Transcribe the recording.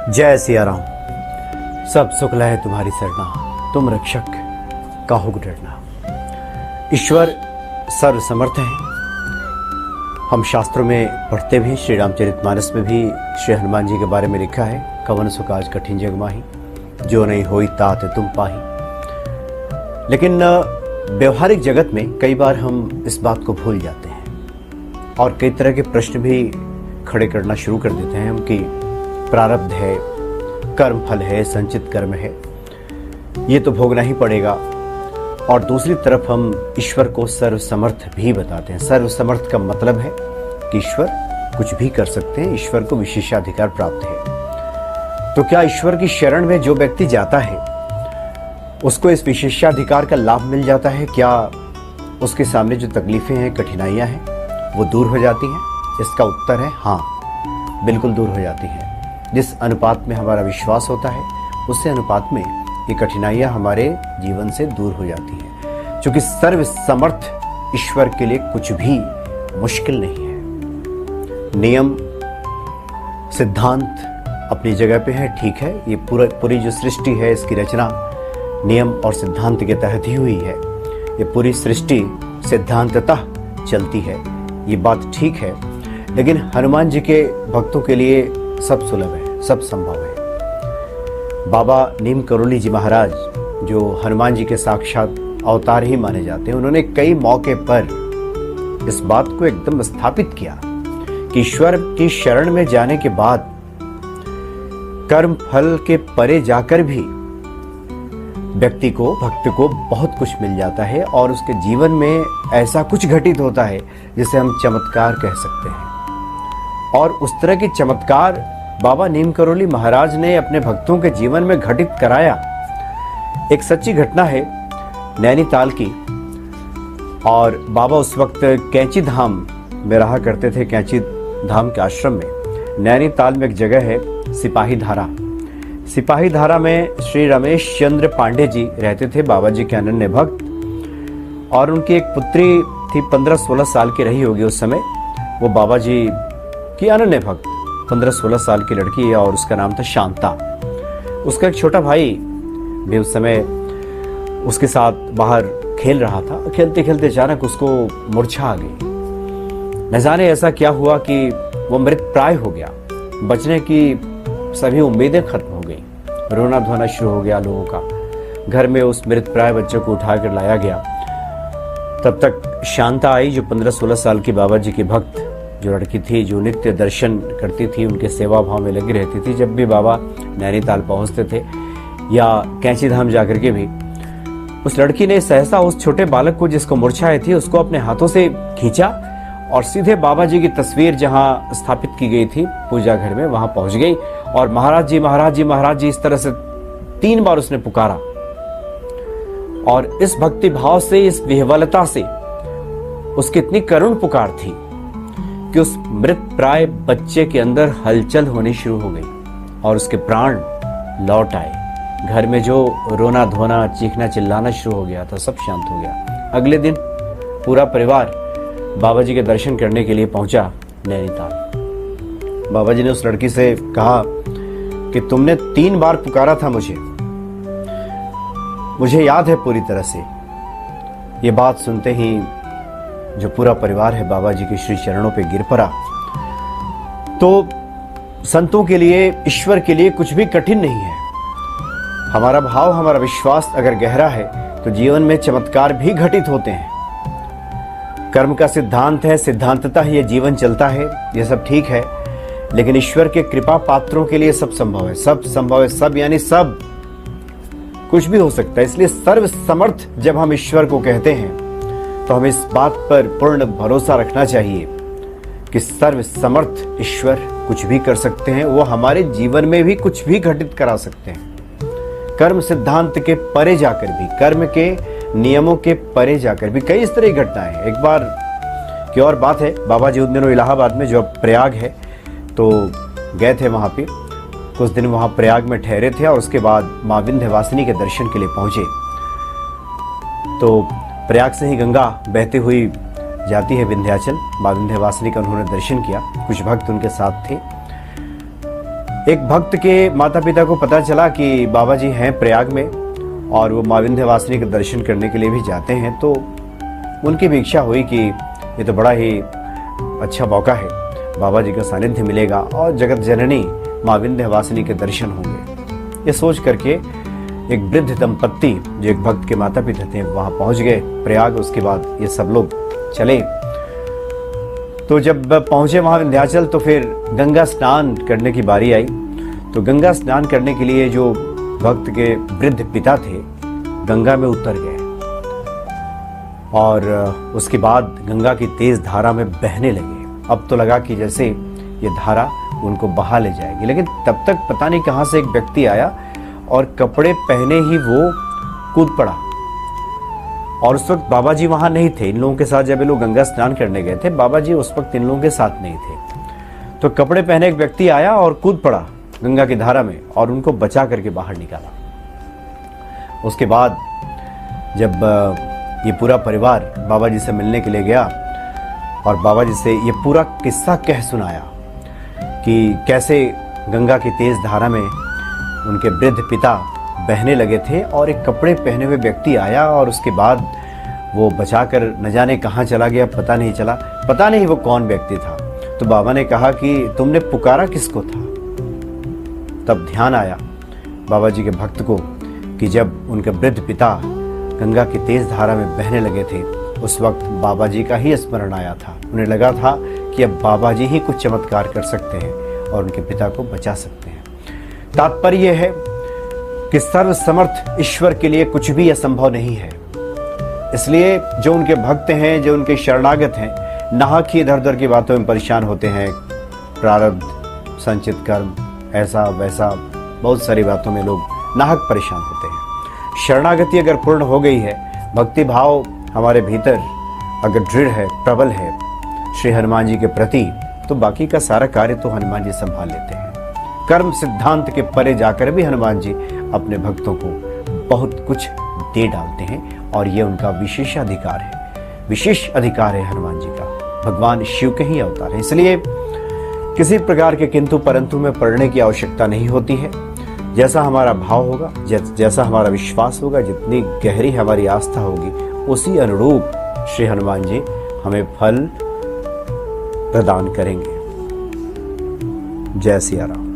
जय सिया राम। सब सुखला है तुम्हारी सरना, तुम रक्षक काहू को डरना। ईश्वर सर्व समर्थ है। हम शास्त्रों में पढ़ते भी, श्री रामचरितमानस में भी श्री हनुमान जी के बारे में लिखा है, कवन सुकाज कठिन जग माही, जो नहीं होई तात तुम पाही। लेकिन व्यवहारिक जगत में कई बार हम इस बात को भूल जाते हैं और कई तरह के प्रश्न भी खड़े करना शुरू कर देते हैं हम कि प्रारब्ध है, कर्म फल है, संचित कर्म है, ये तो भोगना ही पड़ेगा। और दूसरी तरफ हम ईश्वर को सर्वसमर्थ भी बताते हैं। सर्वसमर्थ का मतलब है कि ईश्वर कुछ भी कर सकते हैं, ईश्वर को विशेषाधिकार प्राप्त है। तो क्या ईश्वर की शरण में जो व्यक्ति जाता है उसको इस विशेषाधिकार का लाभ मिल जाता है? क्या उसके सामने जो तकलीफें हैं, कठिनाइयां हैं, वो दूर हो जाती हैं? इसका उत्तर है हाँ, बिल्कुल दूर हो जाती हैं। जिस अनुपात में हमारा विश्वास होता है उसी अनुपात में ये कठिनाइयां हमारे जीवन से दूर हो जाती हैं, क्योंकि सर्वसमर्थ ईश्वर के लिए कुछ भी मुश्किल नहीं है। नियम सिद्धांत अपनी जगह पे है, ठीक है। ये पूरी जो सृष्टि है, इसकी रचना नियम और सिद्धांत के तहत ही हुई है। ये पूरी सृष्टि सिद्धांततः चलती है, ये बात ठीक है। लेकिन हनुमान जी के भक्तों के लिए सब सुलभ है, सब संभव है। बाबा नीम करोली जी महाराज, जो हनुमान जी के साक्षात अवतार ही माने जाते हैं, उन्होंने कई मौके पर इस बात को एकदम स्थापित किया कि ईश्वर की शरण में जाने के बाद कर्म फल के परे जाकर भी व्यक्ति को, भक्त को बहुत कुछ मिल जाता है और उसके जीवन में ऐसा कुछ घटित होता है जिसे हम चमत्कार कह सकते हैं। और उस तरह की चमत्कार बाबा नीम करोली महाराज ने अपने भक्तों के जीवन में घटित कराया। एक सच्ची घटना है नैनीताल की। और बाबा उस वक्त कैंची धाम में रहा करते थे, कैंची धाम के आश्रम में। नैनीताल में एक जगह है सिपाही धारा। सिपाही धारा में श्री रमेश चंद्र पांडे जी रहते थे, बाबा जी के अनन्य भक्त। और उनकी एक पुत्री थी, 15-16 साल की रही होगी उस समय। वो बाबा जी की अनन्य भक्त 15-16 साल की लड़की है और उसका नाम था शांता। उसका एक छोटा भाई भी उस समय उसके साथ बाहर खेल रहा था। खेलते खेलते अचानक उसको मूर्छा आ गई। न जाने ऐसा क्या हुआ कि वो मृत प्राय हो गया। बचने की सभी उम्मीदें खत्म हो गई। रोना धोना शुरू हो गया लोगों का। घर में उस मृत प्राय बच्चे को उठाकर लाया गया। तब तक शांता आई, जो 15-16 साल की बाबा जी की भक्त जो लड़की थी, जो नित्य दर्शन करती थी, उनके सेवा भाव में लगी रहती थी। जब भी बाबा नैनीताल पहुंचते थे या कैंची धाम जाकर के भी, उस लड़की ने सहसा उस छोटे बालक को, जिसको मूर्छा आई थी, उसको अपने हाथों से खींचा और सीधे बाबा जी की तस्वीर जहां स्थापित की गई थी पूजा घर में, वहां पहुंच गई। और महाराज जी, महाराज जी, महाराज जी, इस तरह से 3 बार उसने पुकारा। और इस भक्ति भाव से, इस विह्वलता से उसकी इतनी करुण पुकार थी कि उस मृत प्राय बच्चे के अंदर हलचल होनी शुरू हो गई और उसके प्राण लौट आए। घर में जो रोना धोना, चीखना चिल्लाना शुरू हो गया था, सब शांत हो गया। अगले दिन पूरा परिवार बाबा जी के दर्शन करने के लिए पहुंचा नैनीताल। बाबा जी ने उस लड़की से कहा कि तुमने 3 बार पुकारा था मुझे याद है पूरी तरह से। ये बात सुनते ही जो पूरा परिवार है बाबा जी के श्री चरणों पे गिर पड़ा। तो संतों के लिए, ईश्वर के लिए कुछ भी कठिन नहीं है। हमारा भाव, हमारा विश्वास अगर गहरा है तो जीवन में चमत्कार भी घटित होते हैं। कर्म का सिद्धांत है, सिद्धांततः ये जीवन चलता है, ये सब ठीक है। लेकिन ईश्वर के कृपा पात्रों के लिए सब संभव है। सब संभव है, सब यानी सब, कुछ भी हो सकता है। इसलिए सर्व समर्थ जब हम ईश्वर को कहते हैं तो हमें इस बात पर पूर्ण भरोसा रखना चाहिए कि सर्व समर्थ ईश्वर कुछ भी कर सकते हैं। वो हमारे जीवन में भी कुछ भी घटित करा सकते हैं। कर्म सिद्धांत के परे जाकर भी, कर्म के नियमों के परे जाकर भी कई इस तरह की घटनाएं हैं। एक बार की और बात है, बाबा जी उन दिनों इलाहाबाद में, जो प्रयाग है, तो गए थे वहां पे। कुछ दिन वहां प्रयाग में ठहरे थे और उसके बाद माँ विंध्यवासिनी के दर्शन के लिए पहुंचे। तो प्रयाग से ही गंगा बहती हुई जाती है विंध्याचल। माँ विंध्यवासिनी का उन्होंने दर्शन किया, कुछ भक्त उनके साथ थे। एक भक्त के माता पिता को पता चला कि बाबा जी हैं प्रयाग में और वो मां विंध्यवासिनी के दर्शन करने के लिए भी जाते हैं, तो उनकी भी इच्छा हुई कि ये तो बड़ा ही अच्छा मौका है, बाबा जी का सानिध्य मिलेगा और जगत जननी मां विंध्यवासिनी के दर्शन होंगे। ये सोच करके एक वृद्ध दंपत्ति जो एक भक्त के माता पिता थे वहां पहुंच गए प्रयाग। उसके बाद ये सब लोग चले। तो जब पहुंचे वहां विंध्याचल तो फिर गंगा स्नान करने की बारी आई। तो गंगा स्नान करने के लिए जो भक्त के वृद्ध पिता थे गंगा में उतर गए और उसके बाद गंगा की तेज धारा में बहने लगे। अब तो लगा कि जैसे ये धारा उनको बहा ले जाएगी, लेकिन तब तक पता नहीं कहां से एक व्यक्ति आया और कपड़े पहने ही वो कूद पड़ा। और उस वक्त बाबा जी वहां नहीं थे। इन लोगों के साथ जब ये लोग गंगा स्नान करने गए थे, बाबा जी उस वक्त इन लोगों के साथ नहीं थे। तो कपड़े पहने एक व्यक्ति आया और कूद पड़ा गंगा की धारा में और उनको बचा करके बाहर निकाला। उसके बाद जब ये पूरा परिवार बाबा जी से मिलने के लिए गया और बाबा जी से ये पूरा किस्सा कह सुनाया कि कैसे गंगा की तेज धारा में उनके वृद्ध पिता बहने लगे थे और एक कपड़े पहने हुए व्यक्ति आया और उसके बाद वो बचाकर न जाने कहाँ चला गया, पता नहीं चला, पता नहीं वो कौन व्यक्ति था। तो बाबा ने कहा कि तुमने पुकारा किसको था? तब ध्यान आया बाबा जी के भक्त को कि जब उनके वृद्ध पिता गंगा की तेज धारा में बहने लगे थे उस वक्त बाबा जी का ही स्मरण आया था। उन्हें लगा था कि अब बाबा जी ही कुछ चमत्कार कर सकते हैं और उनके पिता को बचा सकते हैं। तात्पर्य यह है कि सर्वसमर्थ ईश्वर के लिए कुछ भी असंभव नहीं है। इसलिए जो उनके भक्त हैं, जो उनके शरणागत हैं, नाहक ही इधर उधर की बातों में परेशान होते हैं। प्रारब्ध, संचित कर्म, ऐसा वैसा बहुत सारी बातों में लोग नाहक परेशान होते हैं। शरणागति अगर पूर्ण हो गई है, भक्ति भाव हमारे भीतर अगर दृढ़ है, प्रबल है श्री हनुमान जी के प्रति, तो बाकी का सारा कार्य तो हनुमान जी संभाल लेते हैं। कर्म सिद्धांत के परे जाकर भी हनुमान जी अपने भक्तों को बहुत कुछ दे डालते हैं और ये उनका विशेषाधिकार है। विशेष अधिकार है हनुमान जी का। भगवान शिव के ही अवतार है, इसलिए किसी प्रकार के किंतु परंतु में पड़ने की आवश्यकता नहीं होती है। जैसा हमारा भाव होगा, जैसा हमारा विश्वास होगा, जितनी गहरी हमारी आस्था होगी, उसी अनुरूप श्री हनुमान जी हमें फल प्रदान करेंगे। जय सिया राम।